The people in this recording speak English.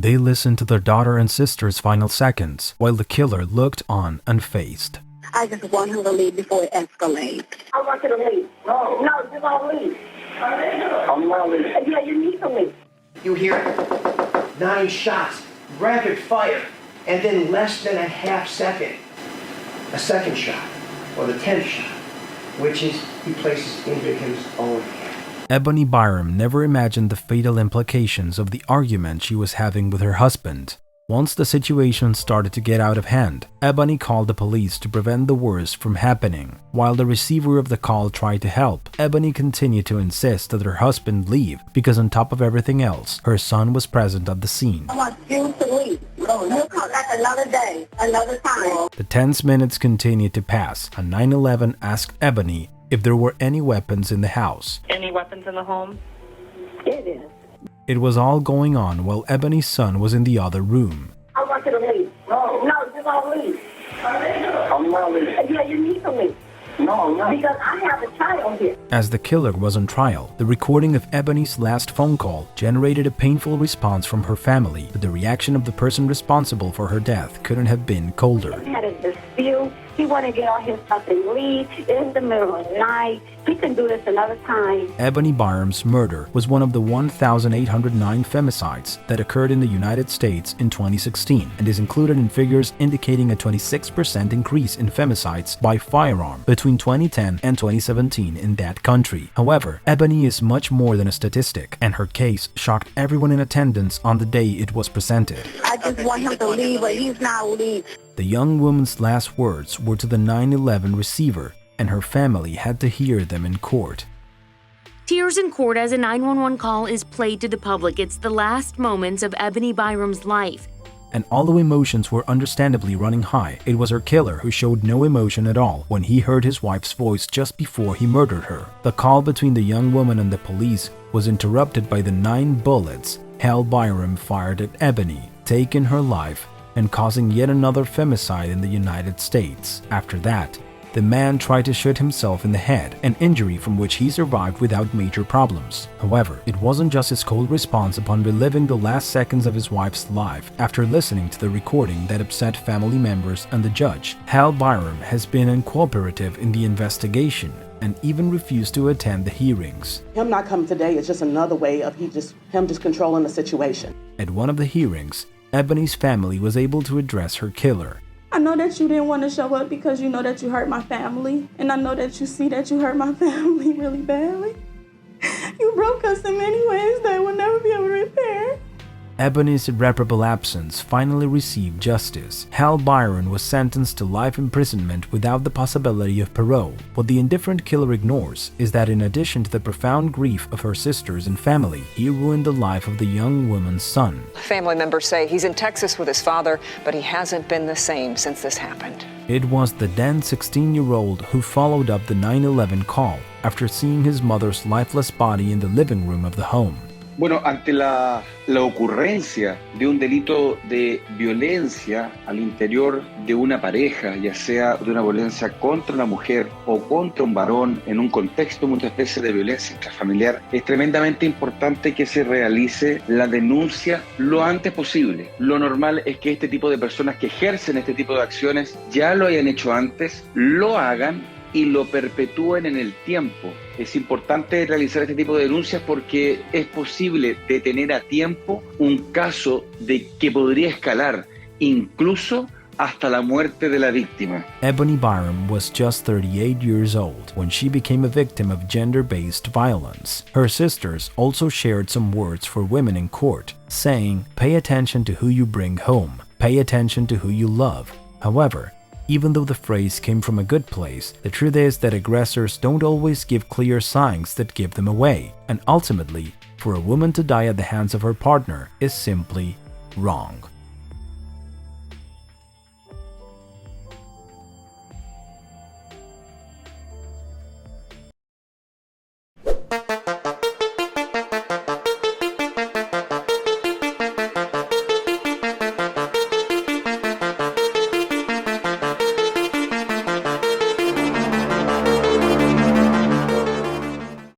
They listened to their daughter and sister's final seconds, while the killer looked on unfazed. I just want him to leave before it escalates. I want you to leave. No, just don't leave. I'm not leaving. Yeah, you need to leave. You hear it? 9 shots, rapid fire, and then less than a half second, a second shot, or the 10th shot, which is he places in victim's own hand. Ebony Byrom never imagined the fatal implications of the argument she was having with her husband. Once the situation started to get out of hand, Ebony called the police to prevent the worst from happening. While the receiver of the call tried to help, Ebony continued to insist that her husband leave because on top of everything else, her son was present at the scene. I want you to leave. He'll come back another day, another time. The tense minutes continued to pass, and 911 asked Ebony if there were any weapons in the house. Any weapons in the home? It is. It was all going on while Ebony's son was in the other room. I want you to leave. No, just don't leave. I'm not leaving. Yeah, you need to leave. No. Because I have a child here. As the killer was on trial, the recording of Ebony's last phone call generated a painful response from her family, but the reaction of the person responsible for her death couldn't have been colder. He had a dispute. He wanted to get all his stuff and leave. In the middle of the night. We can do this another time. Ebony Byrom's murder was one of the 1,809 femicides that occurred in the United States in 2016 and is included in figures indicating a 26% increase in femicides by firearm between 2010 and 2017 in that country. However, Ebony is much more than a statistic, and her case shocked everyone in attendance on the day it was presented. I just want him to leave, but he's not leaving. The young woman's last words were to the 911 receiver, and her family had to hear them in court. Tears in court as a 911 call is played to the public. It's the last moments of Ebony Byrom's life. And although emotions were understandably running high, it was her killer who showed no emotion at all when he heard his wife's voice just before he murdered her. The call between the young woman and the police was interrupted by the 9 bullets Hal Byrom fired at Ebony, taking her life and causing yet another femicide in the United States. After that, the man tried to shoot himself in the head, an injury from which he survived without major problems. However, it wasn't just his cold response upon reliving the last seconds of his wife's life after listening to the recording that upset family members and the judge. Hal Byrom has been uncooperative in the investigation and even refused to attend the hearings. Him not coming today is just another way of him just controlling the situation. At one of the hearings, Ebony's family was able to address her killer. I know that you didn't want to show up because you know that you hurt my family, and I know that you see that you hurt my family really badly. You broke us in many ways that we'll never be able to repair. Ebony's irreparable absence finally received justice. Hal Byrom was sentenced to life imprisonment without the possibility of parole. What the indifferent killer ignores is that in addition to the profound grief of her sisters and family, he ruined the life of the young woman's son. Family members say he's in Texas with his father, but he hasn't been the same since this happened. It was the then 16-year-old who followed up the 911 call after seeing his mother's lifeless body in the living room of the home. Bueno, ante la ocurrencia de un delito de violencia al interior de una pareja, ya sea de una violencia contra una mujer o contra un varón en un contexto muchas veces de violencia intrafamiliar, es tremendamente importante que se realice la denuncia lo antes posible. Lo normal es que este tipo de personas que ejercen este tipo de acciones ya lo hayan hecho antes, lo hagan y lo perpetúen en el tiempo. Es importante realizar este tipo de denuncias porque es posible detener a tiempo un caso de que podría escalar incluso hasta la muerte de la víctima. Ebony Byrom was just 38 years old when she became a victim of gender-based violence. Her sisters also shared some words for women in court, saying, "Pay attention to who you bring home. Pay attention to who you love." However, even though the phrase came from a good place, the truth is that aggressors don't always give clear signs that give them away, and ultimately, for a woman to die at the hands of her partner is simply wrong.